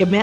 کہ میں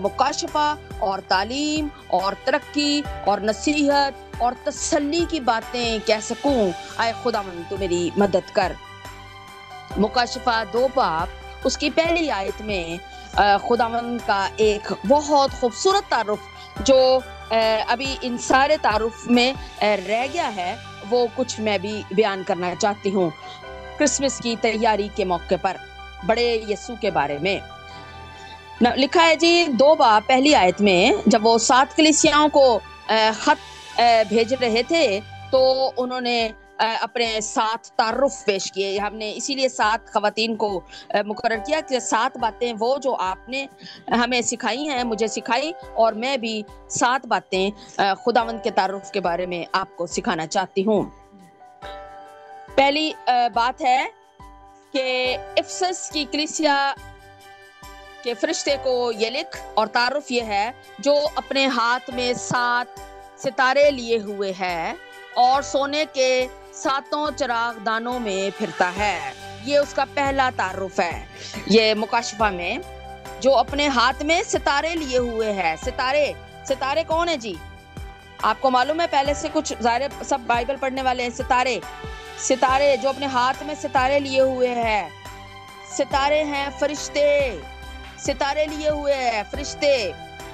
مکاشفہ اور تعلیم اور ترقی اور نصیحت اور تسلی کی باتیں کہہ سکوں، اے خداوند تو میری مدد کر۔ مکاشفہ 2 باب اس کی پہلی آیت میں خداوند کا ایک بہت خوبصورت تعارف جو ابھی ان سارے تعارف میں رہ گیا ہے، وہ کچھ میں بھی بیان کرنا چاہتی ہوں۔ کرسمس کی تیاری کے موقع پر بڑے یسوع کے بارے میں لکھا ہے جی 2 باب پہلی آیت میں، جب وہ 7 کلیسیاؤں کو خط بھیج رہے تھے تو انہوں نے اپنے 7 تعارف پیش کیے۔ ہم نے اسی لیے 7 خواتین کو مقرر کیا کہ 7 باتیں وہ جو آپ نے ہمیں سکھائی ہیں، مجھے سکھائی، اور میں بھی 7 باتیں خداوند کے تعارف کے بارے میں آپ کو سکھانا چاہتی ہوں۔ پہلی بات ہے کہ افسس کی کلیسیا کے فرشتے کو یہ لکھ، اور تعارف یہ ہے، جو اپنے ہاتھ میں 7 ستارے لیے ہوئے ہے اور سونے کے 7 چراغ دانوں میں پھرتا ہے۔ یہ اس کا پہلا تعارف ہے۔ یہ مکاشفہ میں جو اپنے ہاتھ میں ستارے لیے ہوئے ہے۔ ستارے کون ہیں جی؟ آپ کو معلوم ہے، پہلے سے کچھ ظاہر سب بائبل پڑھنے والے ہیں۔ ستارے جو اپنے ہاتھ میں ستارے لیے ہوئے ہیں، ستارے ہیں فرشتے، ستارے لیے ہوئے ہیں فرشتے۔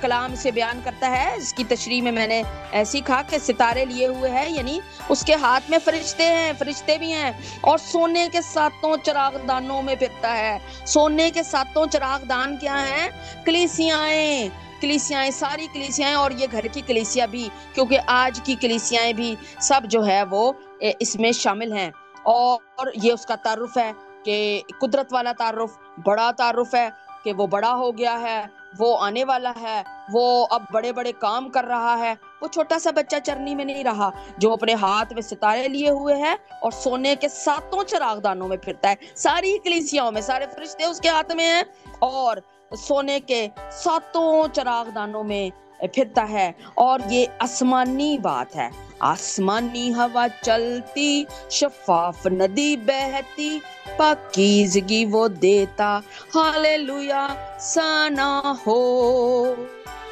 کلام سے بیان کرتا ہے، اس کی تشریح میں نے سیکھا کہ ستارے لیے ہوئے ہیں، یعنی اس کے ہاتھ میں فرشتے ہیں، فرشتے بھی ہیں، اور سونے کے 7 چراغ دانوں میں پھرتا ہے۔ سونے کے 7 چراغ دان کیا ہیں؟ کلیسیائیں، ساری کلیسیائیں، اور یہ گھر کی کلیسیا بھی، کیونکہ آج کی کلیسیائیں بھی سب جو ہے وہ اس میں شامل ہیں۔ اور یہ اس کا تعارف ہے کہ قدرت والا تعارف، بڑا تعارف ہے کہ وہ بڑا ہو گیا ہے، وہ آنے والا ہے، وہ اب بڑے بڑے کام کر رہا ہے، وہ چھوٹا سا بچہ چرنی میں نہیں رہا، جو اپنے ہاتھ میں ستارے لیے ہوئے ہے اور سونے کے 7 چراغ دانوں میں پھرتا ہے۔ ساری کلیسیاؤں میں سارے فرشتے اس کے ہاتھ میں ہیں اور سونے کے 7 چراغ دانوں میں پھرتا ہے۔ اور یہ آسمانی بات ہے، آسمانی ہوا چلتی، شفاف ندی بہتی، پاکیزگی وہ دیتا، ہاللویا ثنا ہو۔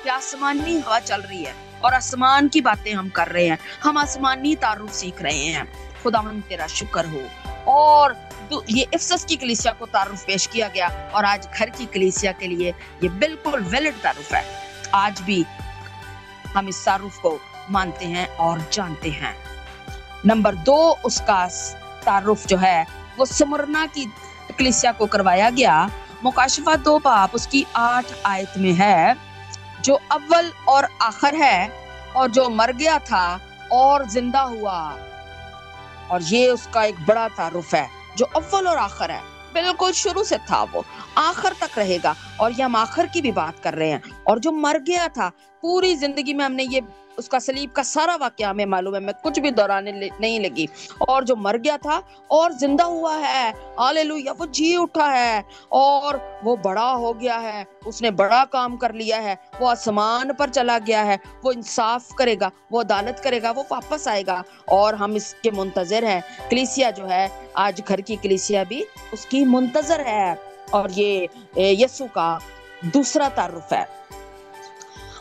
کہ آسمانی ہوا چل رہی ہے اور آسمان کی باتیں ہم کر رہے ہیں، ہم آسمانی تعارف سیکھ رہے ہیں۔ خداوند تیرا شکر ہو۔ اور یہ افسس کی کلیسیا کو تعارف پیش کیا گیا، اور آج گھر کی کلیسیا کے لیے یہ بالکل ویلڈ تعارف ہے۔ آج بھی ہم اس تعارف کو مانتے ہیں اور جانتے ہیں۔ نمبر 2 اس کا تعارف جو ہے وہ سمرنا کی کلیسیا کو کروایا گیا۔ مکاشفہ 2 باب اس کی 8 آیت میں ہے، جو اول اور آخر ہے، اور جو مر گیا تھا اور زندہ ہوا۔ اور یہ اس کا ایک بڑا تعارف ہے، جو اول اور آخر ہے، بالکل شروع سے تھا وہ آخر تک رہے گا۔ اور یہ ہم آخر کی بھی بات کر رہے ہیں۔ اور جو مر گیا تھا، پوری زندگی میں ہم نے یہ اس کا صلیب کا سارا واقعہ ہمیں معلوم ہے، میں کچھ بھی دہرانے نہیں لگی۔ اور جو مر گیا تھا اور زندہ ہوا ہے، ہاللویا، وہ جی اٹھا ہے اور وہ بڑا ہو گیا ہے، اس نے بڑا کام کر لیا ہے، وہ آسمان پر چلا گیا ہے، وہ انصاف کرے گا، وہ عدالت کرے گا، وہ واپس آئے گا، اور ہم اس کے منتظر ہیں۔ کلیسیا جو ہے آج گھر کی کلیسیا بھی اس کی منتظر ہے۔ اور یہ یسوع کا دوسرا تعارف ہے۔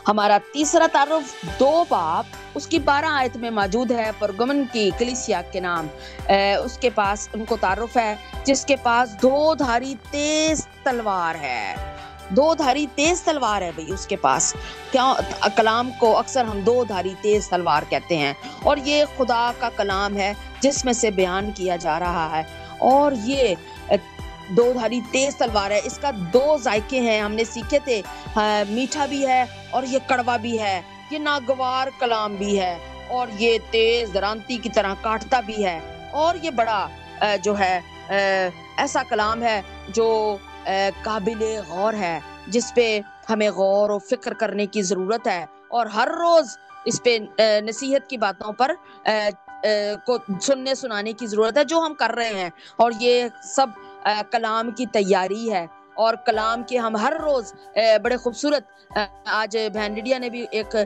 ہمارا تیسرا تعارف 2 باب اس کی 12 آیت میں موجود ہے۔ پرگمن کی کلیسیا کے نام اس کے پاس ان کو تعارف ہے، جس کے پاس 2 دھاری تیز تلوار ہے۔ 2 دھاری تیز تلوار ہے بھئی اس کے پاس۔ کیا کلام کو اکثر ہم 2 دھاری تیز تلوار کہتے ہیں، اور یہ خدا کا کلام ہے جس میں سے بیان کیا جا رہا ہے۔ اور یہ 2 دھاری تیز تلوار ہے، اس کا 2 ذائقے ہیں، ہم نے سیکھے تھے، میٹھا بھی ہے اور یہ کڑوا بھی ہے، یہ ناگوار کلام بھی ہے، اور یہ تیز درانتی کی طرح کاٹتا بھی ہے۔ اور یہ بڑا جو ہے ایسا کلام ہے جو قابل غور ہے، جس پہ ہمیں غور و فکر کرنے کی ضرورت ہے، اور ہر روز اس پہ نصیحت کی باتوں پر کو سننے سنانے کی ضرورت ہے، جو ہم کر رہے ہیں۔ اور یہ سب کلام کی تیاری ہے، اور کلام کے ہم ہر روز بڑے خوبصورت، آج بہن لیڈیا نے بھی ایک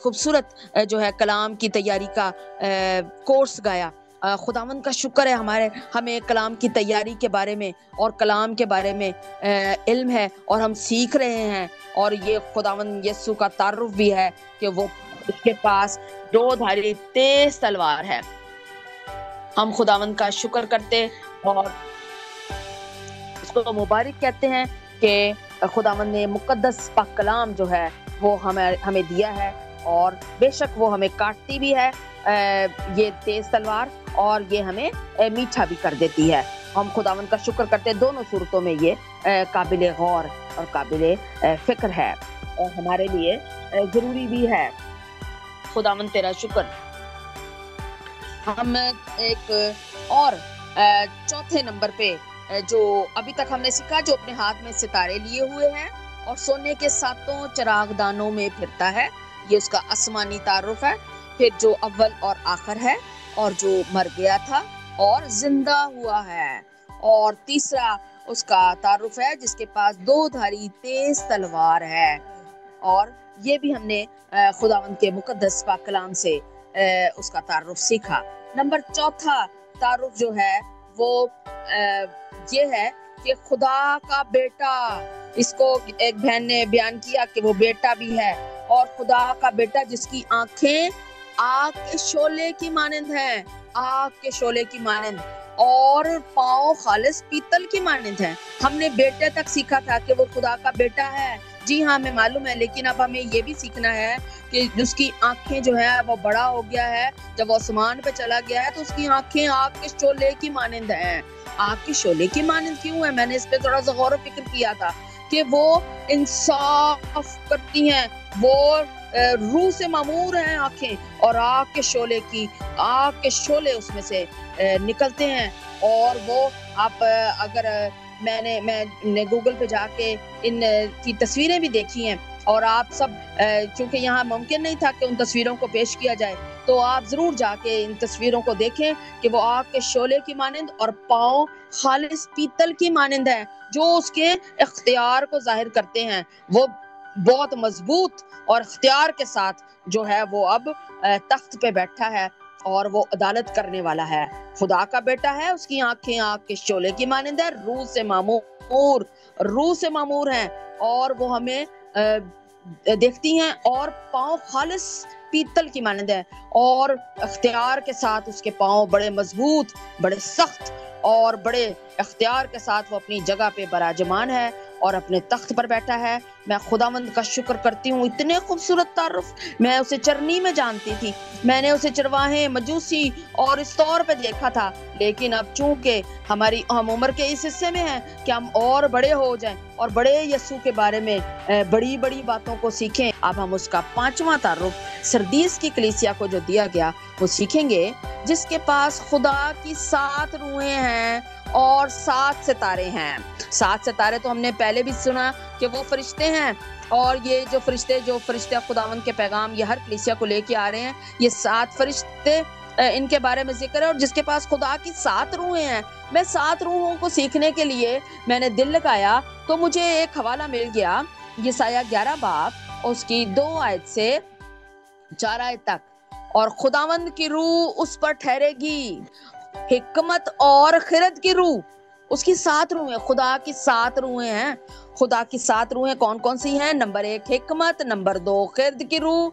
خوبصورت جو ہے کلام کی تیاری کا کورس گایا، خداوند کا شکر ہے ہمیں کلام کی تیاری کے بارے میں اور کلام کے بارے میں علم ہے اور ہم سیکھ رہے ہیں، اور یہ خداوند یسوع کا تعارف بھی ہے کہ وہ اس کے پاس 2 دھاری تیز تلوار ہے۔ ہم خداوند کا شکر کرتے اور اس کو مبارک کہتے ہیں کہ خداوند نے مقدس پاک کلام جو ہے وہ ہمیں دیا ہے، اور بے شک وہ ہمیں کاٹتی بھی ہے یہ تیز تلوار، اور یہ ہمیں میٹھا بھی کر دیتی ہے۔ ہم خداوند کا شکر کرتے ہیں، دونوں صورتوں میں یہ قابل غور اور قابل فکر ہے اور ہمارے لیے ضروری بھی ہے۔ خداوند تیرا شکر۔ ہم ایک اور چوتھے نمبر پہ جو ابھی تک ہم نے سیکھا، جو اپنے ہاتھ میں ستارے لیے ہوئے ہیں اور سونے کے 7 چراغ دانوں میں پھرتا ہے، یہ اس کا آسمانی تعارف ہے۔ پھر جو اول اور آخر ہے، اور جو مر گیا تھا اور زندہ ہوا ہے، اور تیسرا اس کا تعارف ہے جس کے پاس 2 دھاری تیز تلوار ہے، اور یہ بھی ہم نے خداوند کے مقدس پاک کلام سے اس کا تعارف سیکھا۔ نمبر 4 تعارف جو ہے وہ یہ ہے کہ خدا کا بیٹا، اس کو ایک بہن نے بیان کیا کہ وہ بیٹا بھی ہے، اور خدا کا بیٹا جس کی آنکھیں آگ کے شعلے کی مانند ہیں، آگ کے شعلے کی مانند، اور پاؤں خالص پیتل کی مانند ہیں۔ ہم نے بیٹے تک سیکھا تھا کہ وہ خدا کا بیٹا ہے، جی ہاں ہمیں معلوم ہے، لیکن اب ہمیں یہ بھی سیکھنا ہے کہ اس کی آنکھیں جو ہے وہ بڑا ہو گیا ہے، جب وہ آسمان پہ چلا گیا ہے تو اس کی آنکھیں آگ کے شعلے کی مانند ہیں۔ آگ کے شعلے کی مانند کیوں ہے؟ میں نے اس پہ تھوڑا سا غور و فکر کیا تھا کہ وہ انصاف کرتی ہیں، وہ روح سے معمور ہیں آنکھیں، اور آگ کے شعلے اس میں سے نکلتے ہیں، اور وہ آپ اگر میں نے گوگل پہ جا کے ان کی تصویریں بھی دیکھی ہیں، اور آپ سب چونکہ یہاں ممکن نہیں تھا کہ ان تصویروں کو پیش کیا جائے، تو آپ ضرور جا کے ان تصویروں کو دیکھیں کہ وہ آگ کے شعلے کی مانند اور پاؤں خالص پیتل کی مانند ہیں، جو اس کے اختیار کو ظاہر کرتے ہیں۔ وہ بہت مضبوط اور اختیار کے ساتھ جو ہے وہ اب تخت پہ بیٹھا ہے، اور وہ عدالت کرنے والا ہے۔ خدا کا بیٹا ہے، اس کی آنکھیں آگ کے شعلے کی مانند ہے، روح سے معمور ہیں، اور وہ ہمیں دیکھتی ہیں، اور پاؤں خالص پیتل کی مانند ہے، اور اختیار کے ساتھ اس کے پاؤں بڑے مضبوط، بڑے سخت، اور بڑے اختیار کے ساتھ وہ اپنی جگہ پہ براجمان ہے اور اپنے تخت پر بیٹھا ہے۔ میں خداوند کا شکر کرتی ہوں، اتنے خوبصورت تعارف۔ میں اسے چرنی میں جانتی تھی، میں نے اسے چرواہے، مجوسی اور اس طور پہ دیکھا تھا، لیکن اب چونکہ ہم عمر کے اس حصے میں ہیں کہ ہم اور بڑے ہو جائیں اور بڑے یسوع کے بارے میں بڑی بڑی باتوں کو سیکھیں، اب ہم اس کا 5واں تعارف سردیس کی کلیسیا کو جو دیا گیا وہ سیکھیں گے، جس کے پاس خدا کی 7 روحیں ہیں اور 7 ستارے ہیں۔ 7 ستارے تو ہم نے پہلے بھی سنا کہ وہ فرشتے ہیں، اور یہ جو فرشتے خداوند کے پیغام یہ ہر کلیسیا کو لے کے آ رہے ہیں، یہ 7 فرشتے ان کے بارے میں ذکر ہے، اور جس کے پاس خدا کی 7 روحیں ہیں۔ میں 7 روحوں کو سیکھنے کے لیے میں نے دل لگایا تو مجھے ایک حوالہ مل گیا، یسایہ 11 باب اس کی 2 آیت سے 4 آیت تک، اور خداوند کی روح اس پر ٹھہرے گی، حکمت اور خرد کی روح، اس کی 7 روحیں، خدا کی 7 روحیں ہیں۔ خدا کی 7 روحیں کون کون سی ہیں؟ نمبر 1 حکمت، نمبر 2 خرد کی روح،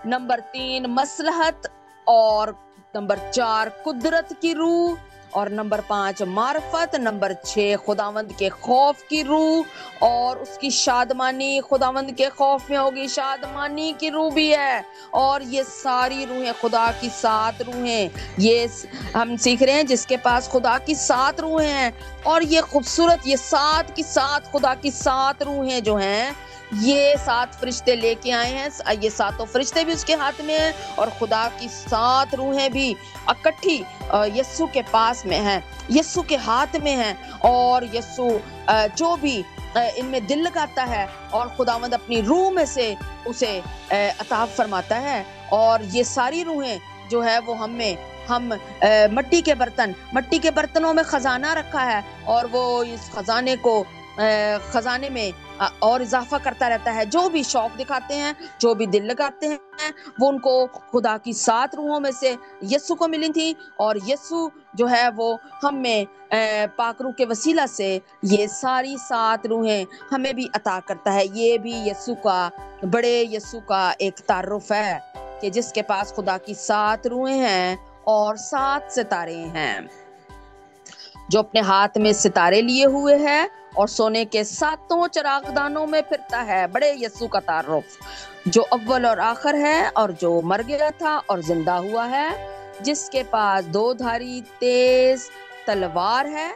نمبر 3 مصلحت، اور نمبر 4 قدرت کی روح، اور نمبر 5 معرفت، نمبر 6 خداوند کے خوف کی روح، اور اس کی شادمانی، خداوند کے خوف میں ہوگی شادمانی کی روح بھی ہے، اور یہ ساری روحیں خدا کی 7 روحیں، یہ ہم سیکھ رہے ہیں جس کے پاس خدا کی 7 روحیں ہیں، اور یہ خوبصورت، یہ 7 کی 7 خدا کی 7 روحیں جو ہیں، یہ 7 فرشتے لے کے آئے ہیں، یہ 7 فرشتے بھی اس کے ہاتھ میں ہیں، اور خدا کی 7 روحیں بھی اکٹھی یسوع کے پاس میں ہیں، یسوع کے ہاتھ میں ہیں، اور یسوع جو بھی ان میں دل لگاتا ہے اور خداوند اپنی روح میں سے اسے عطا فرماتا ہے، اور یہ ساری روحیں جو ہے وہ ہم مٹی کے برتنوں میں خزانہ رکھا ہے، اور وہ اس خزانے میں اور اضافہ کرتا رہتا ہے. جو بھی شوق دکھاتے ہیں, جو بھی دل لگاتے ہیں, وہ ان کو خدا کی 7 روحوں میں سے یسوع کو ملی تھی, اور یسوع جو ہے وہ ہم میں پاک روح کے وسیلہ سے یہ ساری 7 روحیں ہمیں بھی عطا کرتا ہے. یہ بھی یسوع کا, بڑے یسوع کا ایک تعارف ہے کہ جس کے پاس خدا کی 7 روحیں ہیں اور 7 ستارے ہیں, جو اپنے ہاتھ میں ستارے لیے ہوئے ہے اور سونے کے 7 چراغ دانوں میں پھرتا ہے. بڑے یسوع کا تعارف, جو اول اور آخر ہے, اور جو مر گیا تھا اور زندہ ہوا ہے, جس کے پاس 2 دھاری تیز تلوار ہے,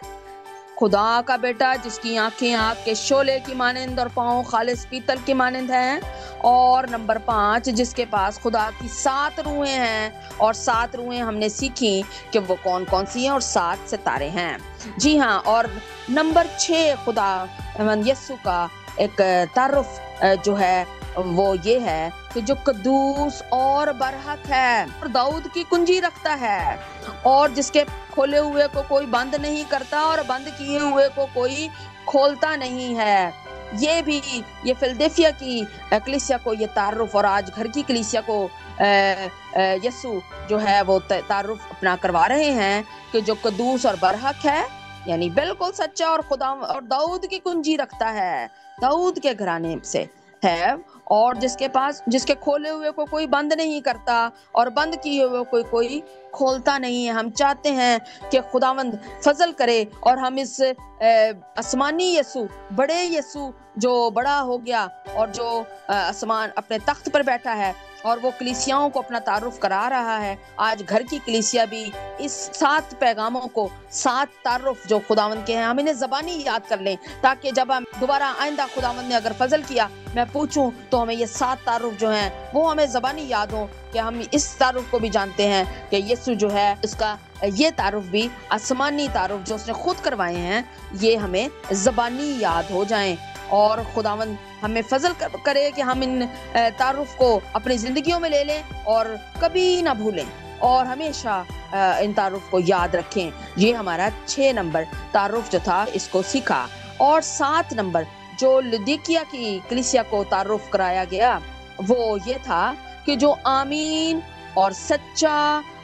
خدا کا بیٹا جس کی آنکھیں آگ کے شعلے کی مانند اور پاؤں خالص پیتل کی مانند ہیں, اور نمبر 5 جس کے پاس خدا کی 7 روحیں ہیں, اور 7 روحیں ہم نے سیکھی کہ وہ کون کون سی ہیں, اور 7 ستارے ہیں. جی ہاں, اور نمبر 6 خدا یسوع کا ایک تعارف جو ہے وہ یہ ہے کہ جو قدوس اور برحق ہے, اور داؤد کی کنجی رکھتا ہے, اور جس کے کھولے ہوئے کو کوئی بند نہیں کرتا اور بند کیے ہوئے کو کوئی کھولتا نہیں ہے. یہ بھی یہ فلدلفیا کی کلیسیا کو یہ تعارف, اور آج گھر کی کلیسیا کو یسوع جو ہے وہ تعارف اپنا کروا رہے ہیں کہ جو قدوس اور برحق ہے, یعنی بالکل سچا, اور خدا اور داؤد کی کنجی رکھتا ہے, داؤد کے گھرانے سے ہے, اور جس کے کھولے ہوئے کو کوئی بند نہیں کرتا اور بند کیے ہوئے کو کوئی کھولتا نہیں ہے. ہم چاہتے ہیں کہ خداوند فضل کرے اور ہم اس آسمانی یسوع, بڑے یسوع جو بڑا ہو گیا اور جو آسمان اپنے تخت پر بیٹھا ہے اور وہ کلیسیاؤں کو اپنا تعارف کرا رہا ہے, آج گھر کی کلیسیا بھی اس 7 پیغاموں کو, 7 تعارف جو خداوند کے ہیں, ہم انہیں زبانی یاد کر لیں, تاکہ جب ہم دوبارہ آئندہ خداوند نے اگر فضل کیا میں پوچھوں تو ہمیں یہ 7 تعارف جو ہیں وہ ہمیں زبانی یاد ہوں, کہ ہم اس تعارف کو بھی جانتے ہیں کہ یسوع جو ہے اس کا یہ تعارف بھی آسمانی تعارف جو اس نے خود کروائے ہیں, یہ ہمیں زبانی یاد ہو جائیں. اور خداوند ہمیں فضل کرے کہ ہم ان تعارف کو اپنی زندگیوں میں لے لیں اور کبھی نہ بھولیں, اور ہمیشہ ان تعارف کو یاد رکھیں. یہ ہمارا 6 نمبر تعارف جو تھا اس کو سیکھا. اور 7 نمبر جو لودیکیا کی کلیسیا کو تعارف کرایا گیا وہ یہ تھا کہ جو آمین اور سچا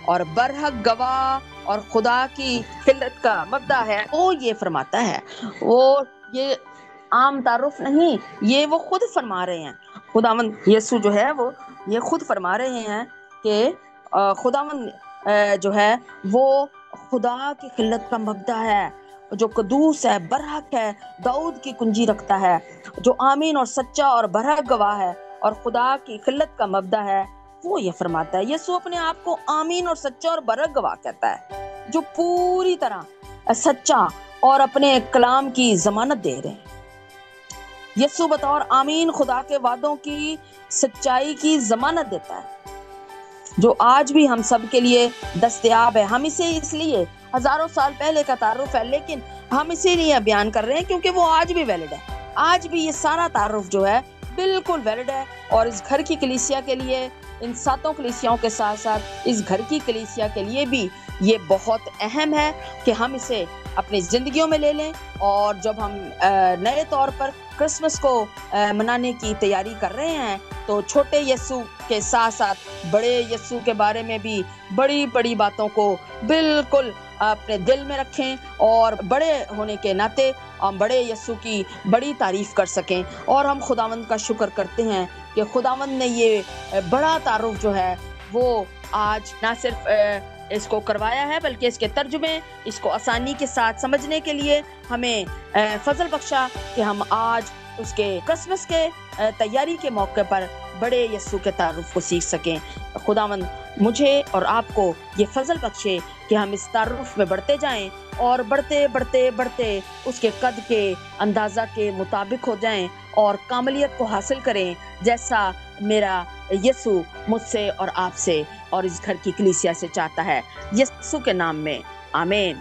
اور برحق گواہ اور خدا کی خلت کا مبدا ہے, وہ یہ فرماتا ہے, وہ یہ عام تعارف نہیں, یہ وہ خود فرما رہے ہیں. خداوند یسوع جو ہے وہ یہ خود فرما رہے ہیں کہ خداوند جو ہے وہ خدا کی خلت کا مبدا ہے, جو قدوس ہے, برحق ہے, داؤد کی کنجی رکھتا ہے, جو آمین اور سچا اور برحق گواہ ہے اور خدا کی خلت کا مبدا ہے. وہ یہ فرماتا ہے, یسوع اپنے آپ کو آمین اور سچا اور برحق گواہ کہتا ہے, جو پوری طرح سچا اور اپنے کلام کی ضمانت دے رہے ہیں. یسوع بطور آمین خدا کے وعدوں کی سچائی کی ضمانت دیتا ہے, جو آج بھی ہم سب کے لیے دستیاب ہے. ہم اسے اس لیے ہزاروں سال پہلے کا تعارف ہے, لیکن ہم اسی لیے بیان کر رہے ہیں کیونکہ وہ آج بھی ویلڈ ہے. آج بھی یہ سارا تعارف جو ہے بالکل ویلڈ ہے, اور اس گھر کی کلیسیا کے لیے, ان 7 کلیسیاؤں کے ساتھ ساتھ اس گھر کی کلیسیا کے لیے بھی یہ بہت اہم ہے کہ ہم اسے اپنی زندگیوں میں لے لیں. اور جب ہم نئے طور پر کرسمس کو منانے کی تیاری کر رہے ہیں تو چھوٹے یسوع کے ساتھ ساتھ بڑے یسوع کے بارے میں بھی بڑی بڑی باتوں کو بالکل اپنے دل میں رکھیں, اور بڑے ہونے کے ناطے ہم بڑے یسوع کی بڑی تعریف کر سکیں. اور ہم خداوند کا شکر کرتے ہیں کہ خداوند نے یہ بڑا تعارف جو ہے وہ آج نہ صرف اس کو کروایا ہے بلکہ اس کے ترجمے, اس کو آسانی کے ساتھ سمجھنے کے لیے ہمیں فضل بخشا کہ ہم آج اس کے کرسمس کے تیاری کے موقع پر بڑے یسوع کے تعارف کو سیکھ سکیں. خداوند مجھے اور آپ کو یہ فضل بخشے کہ ہم اس تعارف میں بڑھتے جائیں اور بڑھتے بڑھتے بڑھتے اس کے قد کے اندازہ کے مطابق ہو جائیں اور کاملیت کو حاصل کریں, جیسا میرا یسوع مجھ سے اور آپ سے اور اس گھر کی کلیسیا سے چاہتا ہے. یسوع کے نام میں آمین.